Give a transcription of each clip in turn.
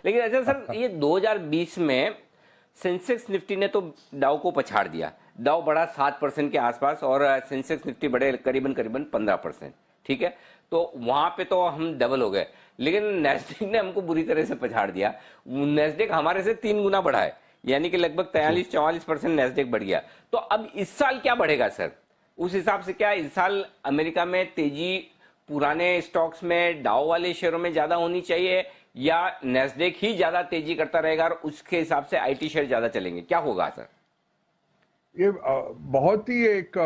लेकिन अच्छा सर, ये 2020 में सेंसेक्स निफ्टी ने तो डाउ को पछाड़ दिया। डाउ बढ़ा 7% के आसपास और सेंसेक्स निफ्टी बढ़े करीबन करीबन 15%। ठीक है, तो वहां पे तो हम डबल हो गए। लेकिन नेस्डेक ने हमको बुरी तरह से पछाड़ दिया। नेस्डेक हमारे से 3 गुना बढ़ा है, यानी कि लगभग जी। 43-44% नेस्डेक बढ़ गया। तो अब इस साल क्या बढ़ेगा सर? उस हिसाब से क्या इस साल अमेरिका में तेजी पुराने स्टॉक्स में डाउ वाले शेयरों में ज्यादा होनी चाहिए, या नेस्डेक ही ज्यादा तेजी करता रहेगा और उसके हिसाब से आईटी शेयर ज्यादा चलेंगे? क्या होगा सर? ये बहुत ही एक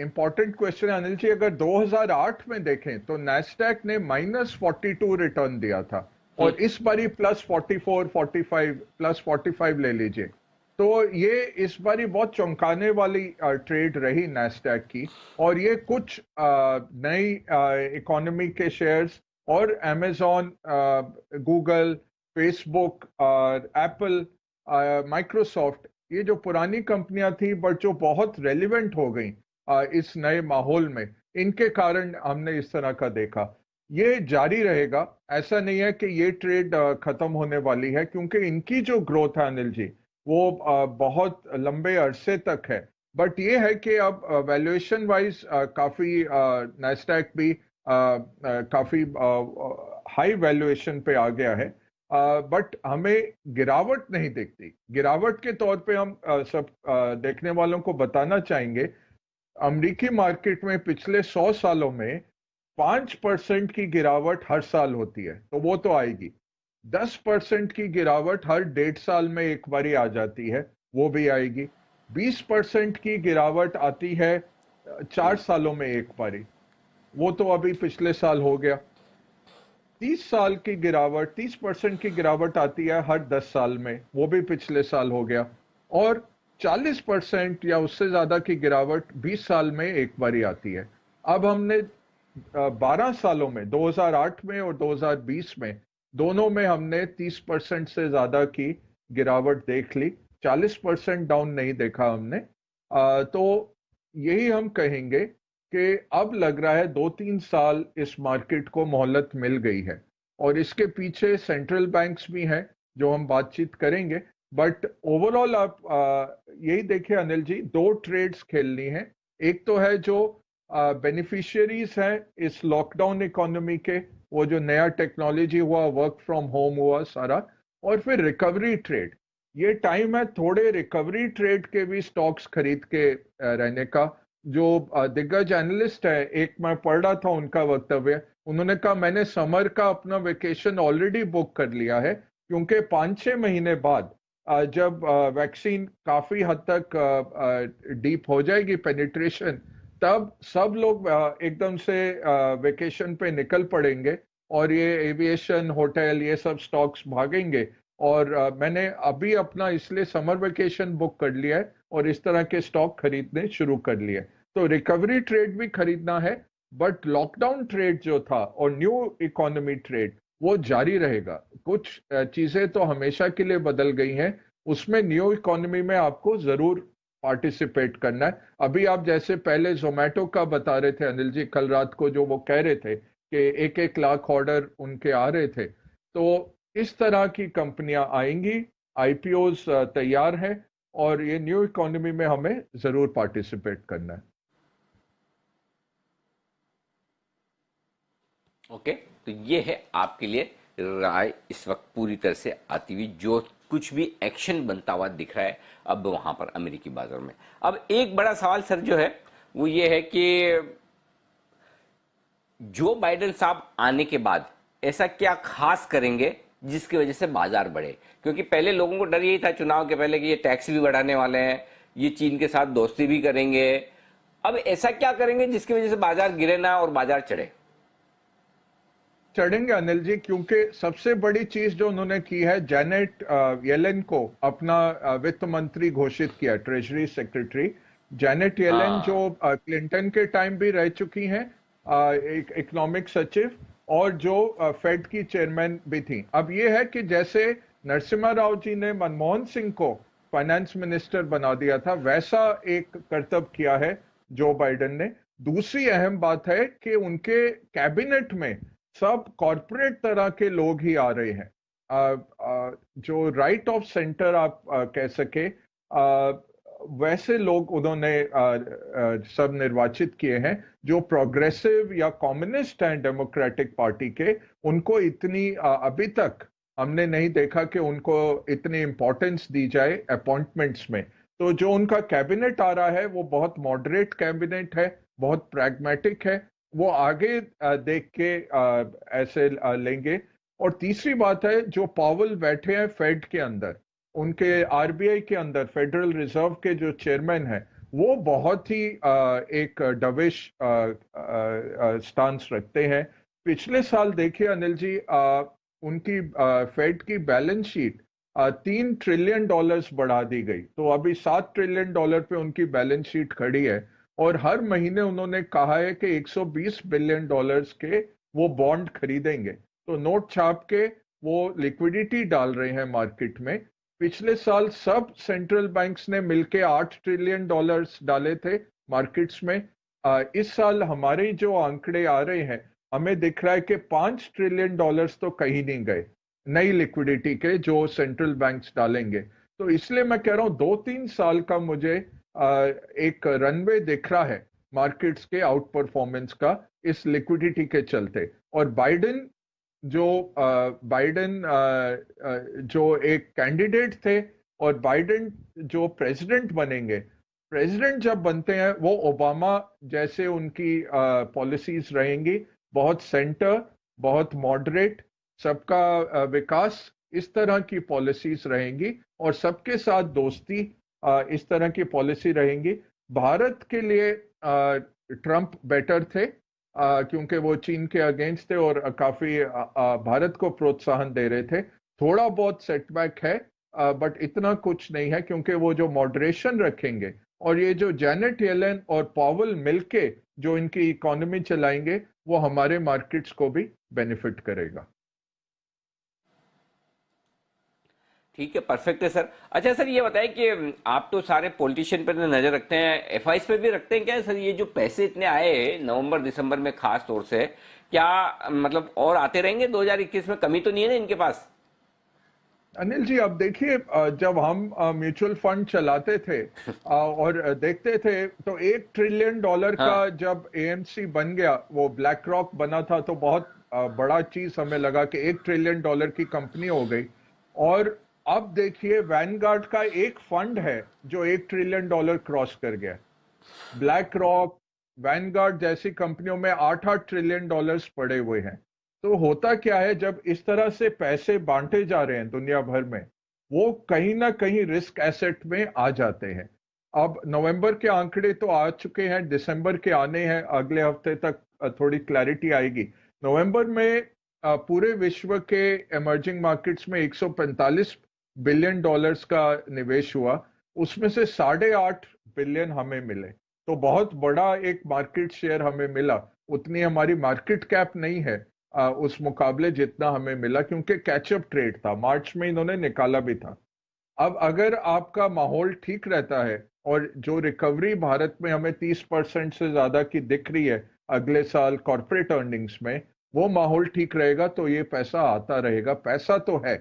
इम्पॉर्टेंट क्वेश्चन है अनिल जी। अगर 2008 में देखें तो नैस्डैक ने -42 रिटर्न दिया था, और इस बारी +44, 45, +45 ले लीजिए। तो ये इस बारी बहुत चौंकाने वाली ट्रेड रही नैस्डैक की। और ये कुछ नई इकोनॉमी के शेयर्स और अमेजॉन, गूगल, फेसबुक और एप्पल, माइक्रोसॉफ्ट, ये जो पुरानी कंपनियां थी बट जो बहुत रेलिवेंट हो गई इस नए माहौल में, इनके कारण हमने इस तरह का देखा। ये जारी रहेगा, ऐसा नहीं है कि ये ट्रेड खत्म होने वाली है, क्योंकि इनकी जो ग्रोथ है अनिल जी, वो बहुत लंबे अरसे तक है। बट ये है कि अब वैल्यूएशन वाइज काफी नैस्डैक भी काफी हाई वैल्यूएशन पे आ गया है। बट हमें गिरावट नहीं दिखती। गिरावट के तौर पे हम सब देखने वालों को बताना चाहेंगे, अमेरिकी मार्केट में पिछले 100 सालों में 5% की गिरावट हर साल होती है, तो वो तो आएगी। 10% की गिरावट हर 1.5 साल में एक बारी आ जाती है, वो भी आएगी। 20% की गिरावट आती है 4 सालों में एक बारी, वो तो अभी पिछले साल हो गया। 30% की गिरावट आती है हर 10 साल में, वो भी पिछले साल हो गया। और 40% या उससे ज्यादा की गिरावट 20 साल में एक बारी आती है। अब हमने 12 सालों में, 2008 में और 2020 में, दोनों में हमने 30% से ज्यादा की गिरावट देख ली। 40% डाउन नहीं देखा हमने। तो यही हम कहेंगे कि अब लग रहा है 2-3 साल इस मार्केट को मोहलत मिल गई है। और इसके पीछे सेंट्रल बैंक्स भी हैं, जो हम बातचीत करेंगे। बट ओवरऑल आप यही देखिए अनिल जी, दो ट्रेड्स खेलनी है। एक तो है जो बेनिफिशियरीज हैं इस लॉकडाउन इकोनॉमी के, वो जो नया टेक्नोलॉजी हुआ, वर्क फ्रॉम होम हुआ सारा। और फिर रिकवरी ट्रेड, ये टाइम है थोड़े रिकवरी ट्रेड के भी स्टॉक्स खरीद के रहने का। जो दिग्गज एनालिस्ट है, एक मैं पढ़ रहा था उनका वक्तव्य, उन्होंने कहा मैंने समर का अपना वेकेशन ऑलरेडी बुक कर लिया है, क्योंकि 5-6 महीने बाद जब वैक्सीन काफी हद तक डीप हो जाएगी पेनिट्रेशन, तब सब लोग एकदम से वेकेशन पे निकल पड़ेंगे, और ये एविएशन, होटल, ये सब स्टॉक्स भागेंगे। और मैंने अभी अपना इसलिए समर वेकेशन बुक कर लिया है और इस तरह के स्टॉक खरीदने शुरू कर लिए। तो रिकवरी ट्रेड भी खरीदना है, बट लॉकडाउन ट्रेड जो था और न्यू इकोनॉमी ट्रेड, वो जारी रहेगा। कुछ चीजें तो हमेशा के लिए बदल गई हैं, उसमें न्यू इकोनॉमी में आपको जरूर पार्टिसिपेट करना है। अभी आप जैसे पहले जोमेटो का बता रहे थे अनिल जी, कल रात को जो वो कह रहे थे कि 1-1 लाख ऑर्डर उनके आ रहे थे, तो इस तरह की कंपनियां आएंगी। आईपीओज तैयार हैं, और ये न्यू इकोनॉमी में हमें जरूर पार्टिसिपेट करना है। ओके, तो ये है आपके लिए राय इस वक्त पूरी तरह से आती हुई, जो कुछ भी एक्शन बनता हुआ दिख रहा है अब वहां पर अमेरिकी बाजार में। अब एक बड़ा सवाल सर जो है वो ये है कि जो बाइडेन साहब आने के बाद ऐसा क्या खास करेंगे जिसकी वजह से बाजार बढ़े? क्योंकि पहले लोगों को डर यही था चुनाव के पहले कि ये टैक्स भी बढ़ाने वाले हैं, ये चीन के साथ दोस्ती भी करेंगे। अब ऐसा क्या करेंगे जिसकी वजह से बाजार गिरे ना और बाजार चढ़े? चढ़ेंगे अनिल जी, क्योंकि सबसे बड़ी चीज जो उन्होंने की है, जैनेट येलेन को अपना वित्त मंत्री घोषित किया, ट्रेजरी सेक्रेटरी। जैनेट येलेन जो हाँ। क्लिंटन के टाइम भी रह चुकी हैं एक इकोनॉमिक सचिव, और जो फेड की चेयरमैन भी थी। अब ये है कि जैसे नरसिम्हा राव जी ने मनमोहन सिंह को फाइनेंस मिनिस्टर बना दिया था, वैसा एक करतब किया है जो बाइडेन ने। दूसरी अहम बात है कि उनके कैबिनेट में सब कॉरपोरेट तरह के लोग ही आ रहे हैं। जो राइट ऑफ सेंटर आप कह सके, वैसे लोग उन्होंने सब निर्वाचित किए हैं। जो प्रोग्रेसिव या कम्युनिस्ट हैं डेमोक्रेटिक पार्टी के, उनको इतनी अभी तक हमने नहीं देखा कि उनको इतनी इंपॉर्टेंस दी जाए अपॉइंटमेंट्स में। तो जो उनका कैबिनेट आ रहा है वो बहुत मॉडरेट कैबिनेट है, बहुत प्रैग्मेटिक है। वो आगे देख के ऐसे लेंगे। और तीसरी बात है, जो पावल बैठे हैं फेड के अंदर, उनके आरबीआई के अंदर फेडरल रिजर्व के जो चेयरमैन हैं, वो बहुत ही एक डविश स्टांस रखते हैं। पिछले साल देखिए अनिल जी, उनकी फेड की बैलेंस शीट $3 ट्रिलियन बढ़ा दी गई, तो अभी $7 ट्रिलियन पे उनकी बैलेंस शीट खड़ी है। और हर महीने उन्होंने कहा है कि $120 बिलियन के वो बॉन्ड खरीदेंगे। तो नोट छाप के वो लिक्विडिटी डाल रहे हैं मार्केट में। पिछले साल सब सेंट्रल बैंक्स ने मिलके $8 ट्रिलियन डाले थे मार्केट्स में। इस साल हमारे जो आंकड़े आ रहे हैं, हमें दिख रहा है कि $5 ट्रिलियन तो कहीं नहीं गए नई लिक्विडिटी के जो सेंट्रल बैंक्स डालेंगे। तो इसलिए मैं कह रहा हूं 2-3 साल का मुझे एक रनवे दिख रहा है मार्केट्स के आउट परफॉर्मेंस का, इस लिक्विडिटी के चलते। और बाइडेन जो एक कैंडिडेट थे, और बाइडेन जो प्रेसिडेंट बनेंगे, प्रेसिडेंट जब बनते हैं वो ओबामा जैसे उनकी पॉलिसीज रहेंगी, बहुत सेंटर, बहुत मॉडरेट, सबका विकास, इस तरह की पॉलिसीज रहेंगी। और सबके साथ दोस्ती, इस तरह की पॉलिसी रहेंगी। भारत के लिए ट्रंप बेटर थे, क्योंकि वो चीन के अगेंस्ट थे और काफी भारत को प्रोत्साहन दे रहे थे। थोड़ा बहुत सेटबैक है, बट इतना कुछ नहीं है, क्योंकि वो जो मॉडरेशन रखेंगे, और ये जो जैनेट येलेन और पावल मिलके जो इनकी इकोनॉमी चलाएंगे, वो हमारे मार्केट्स को भी बेनिफिट करेगा। ठीक है, परफेक्ट है सर। अच्छा सर, ये बताएं कि आप तो सारे पॉलिटिशियन पर नजर रखते हैं, एफआईज पे भी रखते हैं क्या सर? ये जो पैसे इतने आए नवंबर दिसंबर में खास तौर से, क्या मतलब और आते रहेंगे 2021 में? कमी तो नहीं है ना इनके पास? अनिल जी, अब देखिए, जब हम म्यूचुअल फंड चलाते थे और देखते थे, तो $1 ट्रिलियन का हाँ। जब एएमसी बन गया, वो ब्लैक रॉक बना था, तो बहुत बड़ा चीज हमें लगा कि $1 ट्रिलियन की कंपनी हो गई। और अब देखिए, वैनगार्ड का एक फंड है जो $1 ट्रिलियन क्रॉस कर गया। ब्लैक रॉक, वैनगार्ड जैसी कंपनियों में $8-8 ट्रिलियन पड़े हुए हैं। तो होता क्या है, जब इस तरह से पैसे बांटे जा रहे हैं दुनिया भर में, वो कहीं ना कहीं रिस्क एसेट में आ जाते हैं। अब नवंबर के आंकड़े तो आ चुके हैं, दिसंबर के आने हैं, अगले हफ्ते तक थोड़ी क्लैरिटी आएगी। नवंबर में पूरे विश्व के इमर्जिंग मार्केट्स में $145 बिलियन का निवेश हुआ। उसमें से 8.5 बिलियन हमें मिले। तो बहुत बड़ा एक मार्केट शेयर हमें मिला। उतनी हमारी मार्केट कैप नहीं है उस मुकाबले जितना हमें मिला, क्योंकि कैचअप ट्रेड था, मार्च में इन्होंने निकाला भी था। अब अगर आपका माहौल ठीक रहता है, और जो रिकवरी भारत में हमें 30% से ज्यादा की दिख रही है अगले साल कॉर्पोरेट अर्निंग्स में, वो माहौल ठीक रहेगा, तो ये पैसा आता रहेगा। पैसा तो है,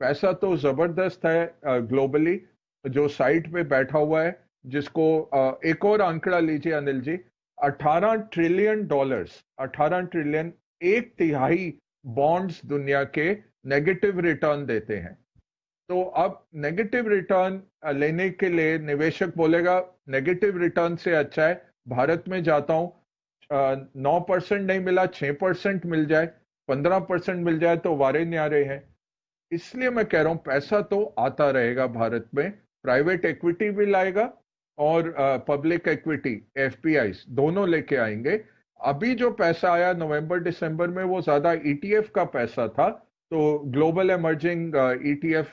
पैसा तो जबरदस्त है ग्लोबली, जो साइट पे बैठा हुआ है। जिसको एक और आंकड़ा लीजिए अनिल जी, $18 ट्रिलियन, 18 ट्रिलियन, एक तिहाई बॉन्ड्स दुनिया के नेगेटिव रिटर्न देते हैं। तो अब नेगेटिव रिटर्न लेने के लिए निवेशक बोलेगा नेगेटिव रिटर्न से अच्छा है भारत में जाता हूं, 9% नहीं मिला, 6% मिल जाए, 15% मिल जाए, तो वारे न्यारे हैं। इसलिए मैं कह रहा हूं पैसा तो आता रहेगा भारत में। प्राइवेट इक्विटी भी लाएगा, और पब्लिक इक्विटी एफपीआई दोनों लेके आएंगे। अभी जो पैसा आया नवंबर दिसंबर में, वो ज्यादा ईटीएफ का पैसा था। तो ग्लोबल इमर्जिंग ईटीएफ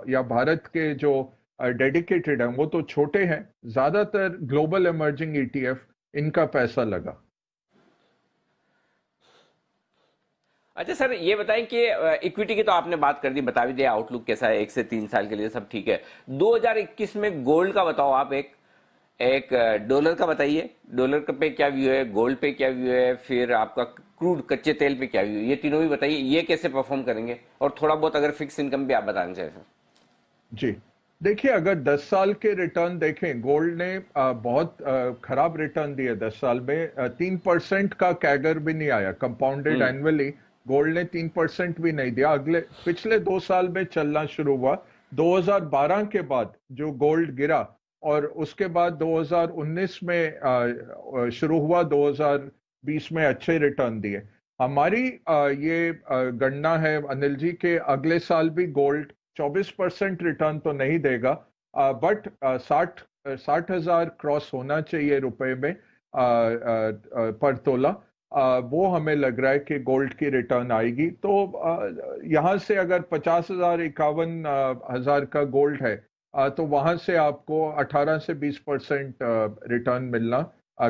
या भारत के जो डेडिकेटेड हैं, वो तो छोटे हैं। ज्यादातर ग्लोबल इमर्जिंग ईटीएफ, इनका पैसा लगा। अच्छा सर, ये बताएं कि इक्विटी की तो आपने बात कर दी, बता भी दिया आउटलुक कैसा है 1 से 3 साल के लिए, सब ठीक है। 2021 में गोल्ड का बताओ आप, एक एक डॉलर का बताइए, डॉलर का पे क्या व्यू है, गोल्ड पे क्या व्यू है, फिर आपका क्रूड कच्चे तेल पे क्या व्यू है, ये तीनों भी बताइए, ये कैसे परफॉर्म करेंगे, और थोड़ा बहुत अगर फिक्स इनकम भी आप बताना चाहें सर। जी, देखिए, अगर 10 साल के रिटर्न देखें, गोल्ड ने बहुत खराब रिटर्न दिए 10 साल में। 3% का कैगर भी नहीं आया, कंपाउंडेड हम्म। एनुअली। गोल्ड ने 3% भी नहीं दिया। अगले पिछले 2 साल में चलना शुरू हुआ 2012 के बाद, जो गोल्ड गिरा, और उसके बाद 2019 में शुरू हुआ, 2020 में अच्छे रिटर्न दिए। हमारी ये गणना है अनिल जी के अगले साल भी गोल्ड 24% रिटर्न तो नहीं देगा, बट 60,000 क्रॉस होना चाहिए रुपए में पर तोला। वो हमें लग रहा है कि गोल्ड की रिटर्न आएगी। तो यहाँ से अगर 50,000 51,000 का गोल्ड है, तो वहां से आपको 18 से 20% रिटर्न मिलना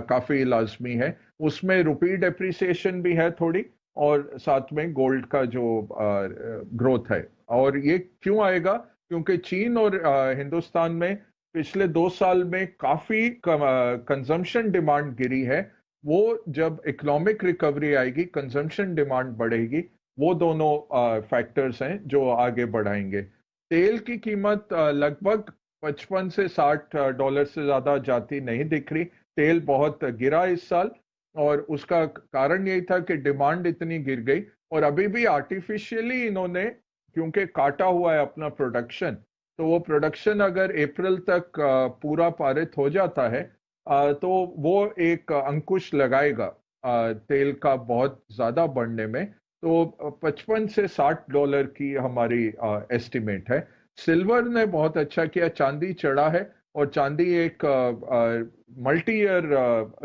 काफी लाजमी है। उसमें रुपी डेप्रिसिएशन भी है थोड़ी, और साथ में गोल्ड का जो ग्रोथ है। और ये क्यों आएगा? क्योंकि चीन और हिंदुस्तान में पिछले 2 साल में काफी कंजम्पशन डिमांड गिरी है। वो जब इकोनॉमिक रिकवरी आएगी, कंजम्पशन डिमांड बढ़ेगी। वो दोनों फैक्टर्स हैं जो आगे बढ़ाएंगे। तेल की कीमत लगभग 55 से 60 डॉलर से ज्यादा जाती नहीं दिख रही। तेल बहुत गिरा इस साल, और उसका कारण यही था कि डिमांड इतनी गिर गई। और अभी भी आर्टिफिशियली इन्होंने, क्योंकि काटा हुआ है अपना प्रोडक्शन, तो वो प्रोडक्शन अगर अप्रैल तक पूरा पारित हो जाता है, तो वो एक अंकुश लगाएगा तेल का बहुत ज्यादा बढ़ने में। तो 55 से 60 डॉलर की हमारी एस्टिमेट है। सिल्वर ने बहुत अच्छा किया, चांदी चढ़ा है, और चांदी एक मल्टी ईयर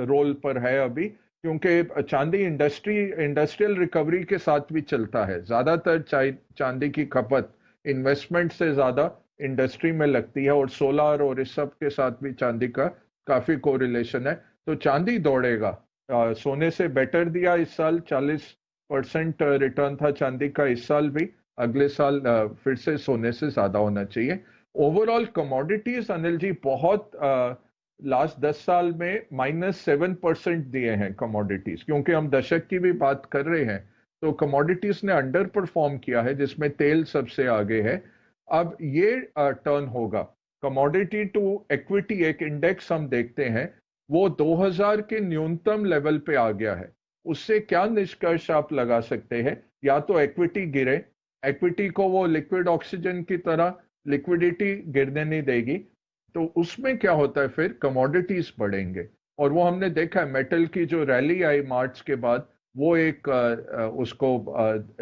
रोल पर है अभी, क्योंकि चांदी इंडस्ट्रियल रिकवरी के साथ भी चलता है। ज्यादातर चांदी की खपत इन्वेस्टमेंट से ज्यादा इंडस्ट्री में लगती है, और सोलार और इस सब के साथ भी चांदी का काफी कोरिलेशन है। तो चांदी दौड़ेगा। सोने से बेटर दिया इस साल, 40% रिटर्न था चांदी का इस साल भी। अगले साल फिर से सोने से ज्यादा होना चाहिए। ओवरऑल कमोडिटीज अनिल जी बहुत लास्ट 10 साल में -7% दिए हैं कमोडिटीज, क्योंकि हम दशक की भी बात कर रहे हैं। तो कमोडिटीज ने अंडर परफॉर्म किया है, जिसमें तेल सबसे आगे है। अब ये टर्न होगा। कमोडिटी टू इक्विटी एक इंडेक्स हम देखते हैं, वो 2000 के न्यूनतम लेवल पे आ गया है। उससे क्या निष्कर्ष आप लगा सकते हैं? या तो इक्विटी गिरे, इक्विटी को वो लिक्विड ऑक्सीजन की तरह लिक्विडिटी गिरने नहीं देगी, तो उसमें क्या होता है, फिर कमोडिटीज बढ़ेंगे। और वो हमने देखा है, मेटल की जो रैली आई मार्च के बाद, वो एक उसको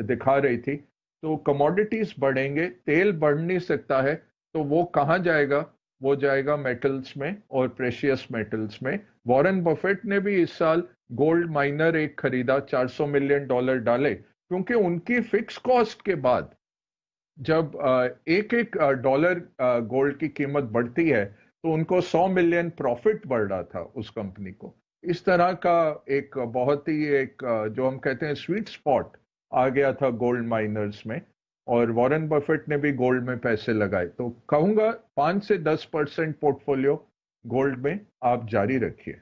दिखा रही थी। तो कमोडिटीज बढ़ेंगे, तेल बढ़ नहीं सकता है, तो वो कहाँ जाएगा? वो जाएगा मेटल्स में और प्रेशियस मेटल्स में। वॉरेन बफेट ने भी इस साल गोल्ड माइनर एक खरीदा, $400 मिलियन डाले, क्योंकि उनकी फिक्स कॉस्ट के बाद जब एक एक डॉलर गोल्ड की कीमत बढ़ती है, तो उनको 100 मिलियन प्रॉफिट बढ़ रहा था उस कंपनी को। इस तरह का एक बहुत ही एक जो हम कहते हैं स्वीट स्पॉट आ गया था गोल्ड माइनर्स में। और वॉरेन बफेट ने भी गोल्ड में पैसे लगाए। तो कहूंगा 5 से 10% पोर्टफोलियो गोल्ड में आप जारी रखिए।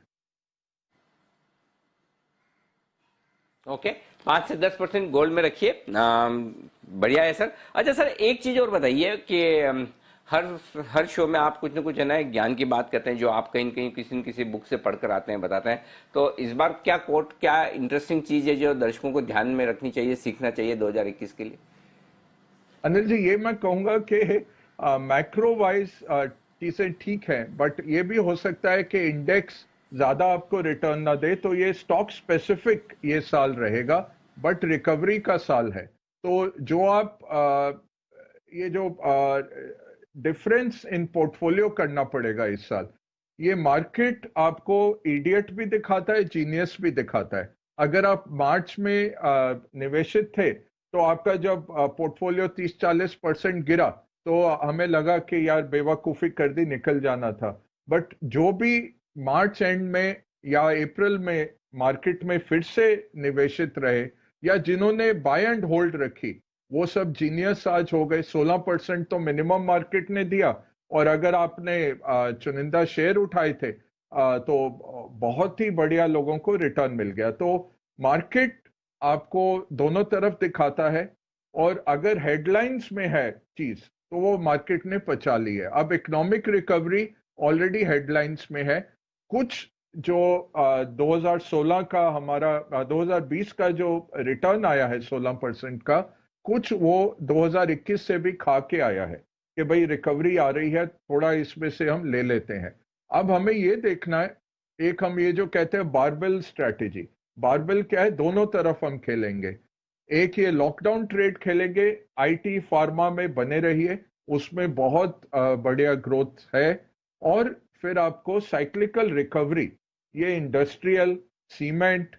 ओके, 5 से 10% गोल्ड में रखिए। बढ़िया है सर। अच्छा सर, एक चीज और बताइए कि हर हर शो में आप कुछ ना कुछ है ना एक ज्ञान की बात करते हैं, जो आप कहीं न कहीं किसी न किसी बुक से पढ़कर आते हैं, बताते हैं। तो इस बार क्या कोट, क्या इंटरेस्टिंग चीज है जो दर्शकों को ध्यान में रखनी चाहिए, सीखना चाहिए 2021 के लिए? अनिल जी, ये मैं कहूंगा कि मैक्रो वाइज चीजें ठीक है, बट ये भी हो सकता है कि इंडेक्स ज्यादा आपको रिटर्न ना दे। तो ये स्टॉक स्पेसिफिक ये साल रहेगा, बट रिकवरी का साल है। तो जो आप ये जो डिफरेंस इन पोर्टफोलियो करना पड़ेगा इस साल। ये मार्केट आपको इडियट भी दिखाता है, जीनियस भी दिखाता है। अगर आप मार्च में निवेशित थे, तो आपका जब पोर्टफोलियो 30-40% गिरा, तो हमें लगा कि यार बेवकूफी कर दी, निकल जाना था। बट जो भी मार्च एंड में या अप्रैल में मार्केट में फिर से निवेशित रहे, या जिन्होंने बाय एंड होल्ड रखी, वो सब जीनियस आज हो गए। 16% तो मिनिमम मार्केट ने दिया। और अगर आपने चुनिंदा शेयर उठाए थे, तो बहुत ही बढ़िया लोगों को रिटर्न मिल गया। तो मार्केट आपको दोनों तरफ दिखाता है, और अगर हेडलाइंस में है चीज तो वो मार्केट ने पचा ली है। अब इकोनॉमिक रिकवरी ऑलरेडी हेडलाइंस में है। कुछ जो 2016 का हमारा 2020 का जो रिटर्न आया है 16% का, कुछ वो 2021 से भी खा के आया है कि भाई रिकवरी आ रही है, थोड़ा इसमें से हम ले लेते हैं। अब हमें ये देखना है, एक हम ये जो कहते हैं बारबेल स्ट्रैटेजी, बारबेल क्या है, दोनों तरफ हम खेलेंगे। एक ये लॉकडाउन ट्रेड खेलेंगे, आईटी फार्मा में बने रहिए, उसमें बहुत बढ़िया ग्रोथ है। और फिर आपको साइक्लिकल रिकवरी, ये industrial, cement,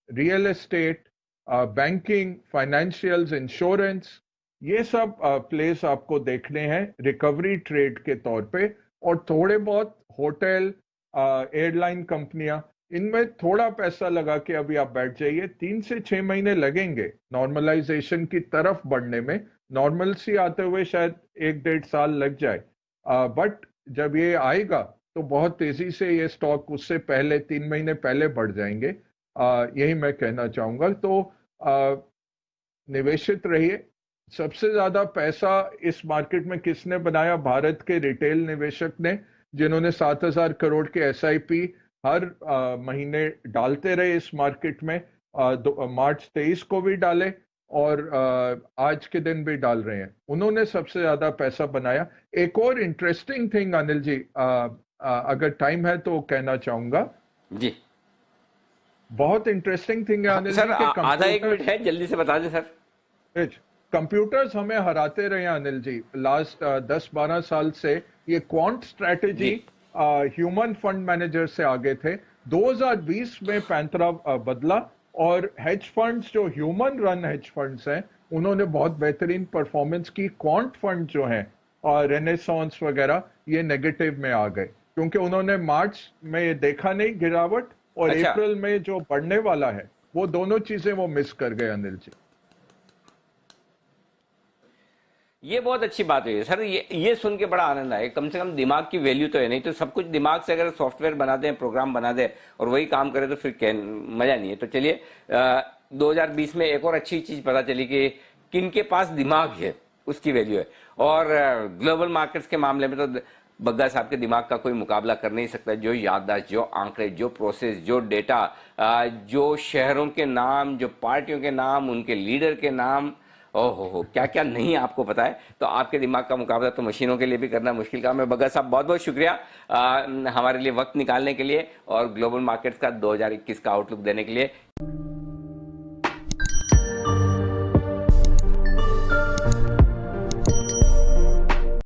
real estate, banking, financials, insurance, ये सब प्लेस आपको देखने हैं रिकवरी ट्रेड के तौर पे। और थोड़े बहुत होटल, एयरलाइन कंपनियां, इनमें थोड़ा पैसा लगा के अभी आप बैठ जाइए। 3 से 6 महीने लगेंगे नॉर्मलाइजेशन की तरफ बढ़ने में, नॉर्मलसी आते हुए शायद 1-1.5 साल लग जाए, बट जब ये आएगा तो बहुत तेजी से ये स्टॉक उससे पहले 3 महीने पहले बढ़ जाएंगे। यही मैं कहना चाहूंगा। तो निवेशित रहिए। सबसे ज्यादा पैसा इस मार्केट में किसने बनाया? भारत के रिटेल निवेशक ने, जिन्होंने 7,000 करोड़ के एसआईपी हर महीने डालते रहे इस मार्केट में। मार्च 23 को भी डाले और आज के दिन भी डाल रहे हैं। उन्होंने सबसे ज्यादा पैसा बनाया। एक और इंटरेस्टिंग थिंग अनिल जी, अगर टाइम है तो कहना चाहूंगा। जी बहुत इंटरेस्टिंग थिंग है हाँ, अनिल सर जी के आधा एक मिनट कंप्यूटर, है, जल्दी से बता दें सर। कंप्यूटर्स हमें हराते रहे हैं अनिल जी लास्ट 10-12 साल से। ये क्वांट स्ट्रैटेजी जी ह्यूमन फंड मैनेजर से आगे थे। 2020 में पैंतरा बदला, और हेज फंड्स जो ह्यूमन रन हेज फंड्स हैं, उन्होंने बहुत बेहतरीन परफॉर्मेंस की। क्वांट फंड जो हैं और रेनेसांस वगैरह, ये नेगेटिव में आ गए क्योंकि उन्होंने मार्च में ये देखा नहीं गिरावट, और अच्छा, अप्रैल में जो बढ़ने वाला है, वो दोनों चीजें वो मिस कर गए अनिल जी। ये बहुत अच्छी बात हुई है सर। ये सुन के बड़ा आनंद आया। कम से कम दिमाग की वैल्यू तो है, नहीं तो सब कुछ दिमाग से अगर सॉफ्टवेयर बना दें, प्रोग्राम बना दें और वही काम करे तो फिर मजा नहीं है। तो चलिए 2020 में एक और अच्छी चीज पता चली कि किन के पास दिमाग है उसकी वैल्यू है। और ग्लोबल मार्केट्स के मामले में तो बग्गा साहब के दिमाग का कोई मुकाबला कर नहीं सकता। जो याददाश्त, जो आंकड़े, जो प्रोसेस, जो डेटा, जो शहरों के नाम, जो पार्टियों के नाम, उनके लीडर के नाम, ओहो हो क्या क्या नहीं आपको पता है। तो आपके दिमाग का मुकाबला तो मशीनों के लिए भी करना मुश्किल काम है। बग्गा साहब बहुत बहुत शुक्रिया हमारे लिए वक्त निकालने के लिए और ग्लोबल मार्केट्स का 2021 का आउटलुक देने के लिए।